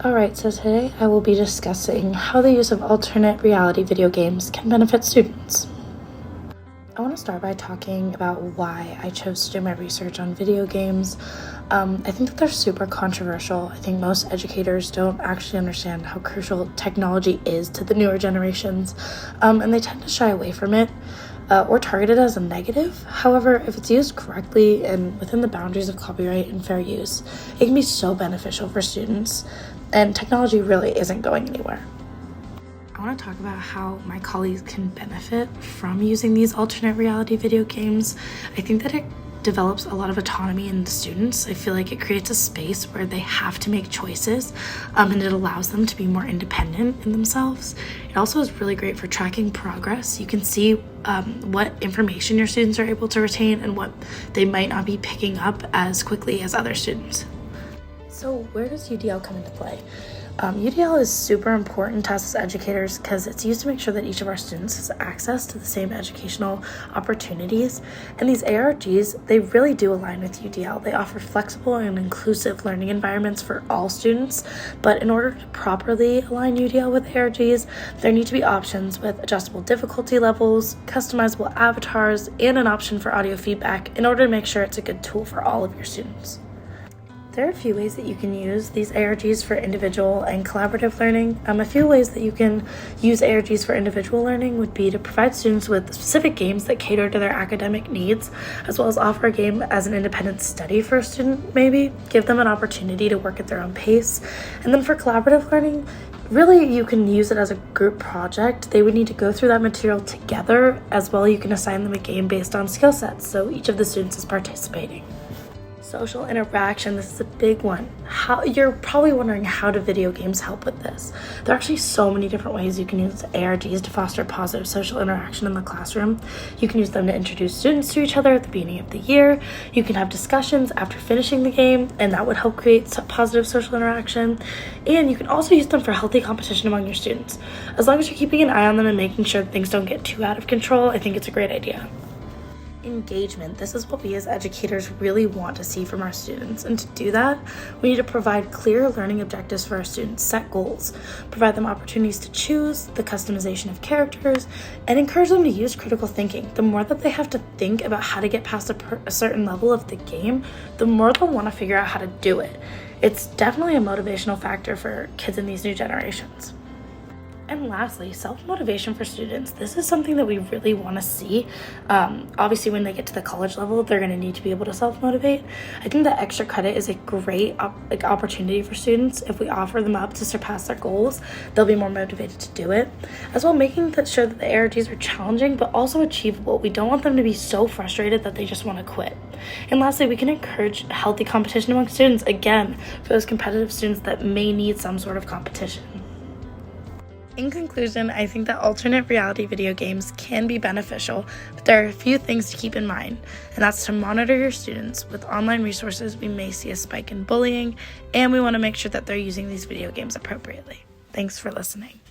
Alright, so today I will be discussing how the use of alternate reality video games can benefit students. I want to start by talking about why I chose to do my research on video games. I think that they're super controversial. I think most educators don't actually understand how crucial technology is to the newer generations, and they tend to shy away from it or target it as a negative. However, if it's used correctly and within the boundaries of copyright and fair use, it can be so beneficial for students, and technology really isn't going anywhere. I want to talk about how my colleagues can benefit from using these alternate reality video games. I think that it develops a lot of autonomy in the students. I feel like it creates a space where they have to make choices, and it allows them to be more independent in themselves. It also is really great for tracking progress. You can see what information your students are able to retain and what they might not be picking up as quickly as other students. So where does UDL come into play? UDL is super important to us as educators because it's used to make sure that each of our students has access to the same educational opportunities. And these ARGs, they really do align with UDL. They offer flexible and inclusive learning environments for all students. But in order to properly align UDL with ARGs, there need to be options with adjustable difficulty levels, customizable avatars, and an option for audio feedback in order to make sure it's a good tool for all of your students. There are a few ways that you can use these ARGs for individual and collaborative learning. A few ways that you can use ARGs for individual learning would be to provide students with specific games that cater to their academic needs, as well as offer a game as an independent study for a student, maybe. Give them an opportunity to work at their own pace. And then for collaborative learning, really, you can use it as a group project. They would need to go through that material together. As well, you can assign them a game based on skill sets, so each of the students is participating. Social interaction, this is a big one. You're probably wondering, how do video games help with this? There are actually so many different ways you can use ARGs to foster positive social interaction in the classroom. You can use them to introduce students to each other at the beginning of the year. You can have discussions after finishing the game, and that would help create positive social interaction. And you can also use them for healthy competition among your students. As long as you're keeping an eye on them and making sure that things don't get too out of control, I think it's a great idea. Engagement. This is what we as educators really want to see from our students, and to do that, we need to provide clear learning objectives for our students, set goals, provide them opportunities to choose, the customization of characters, and encourage them to use critical thinking. The more that they have to think about how to get past a certain level of the game, the more they'll want to figure out how to do it. It's definitely a motivational factor for kids in these new generations. And lastly, self-motivation for students. This is something that we really want to see. Obviously, when they get to the college level, they're going to need to be able to self-motivate. I think that extra credit is a great opportunity for students. If we offer them up to surpass their goals, they'll be more motivated to do it. As well, making sure that the ARGs are challenging, but also achievable. We don't want them to be so frustrated that they just want to quit. And lastly, we can encourage healthy competition among students, again, for those competitive students that may need some sort of competition. In conclusion, I think that alternate reality video games can be beneficial, but there are a few things to keep in mind, and that's to monitor your students. With online resources, we may see a spike in bullying, and we want to make sure that they're using these video games appropriately. Thanks for listening.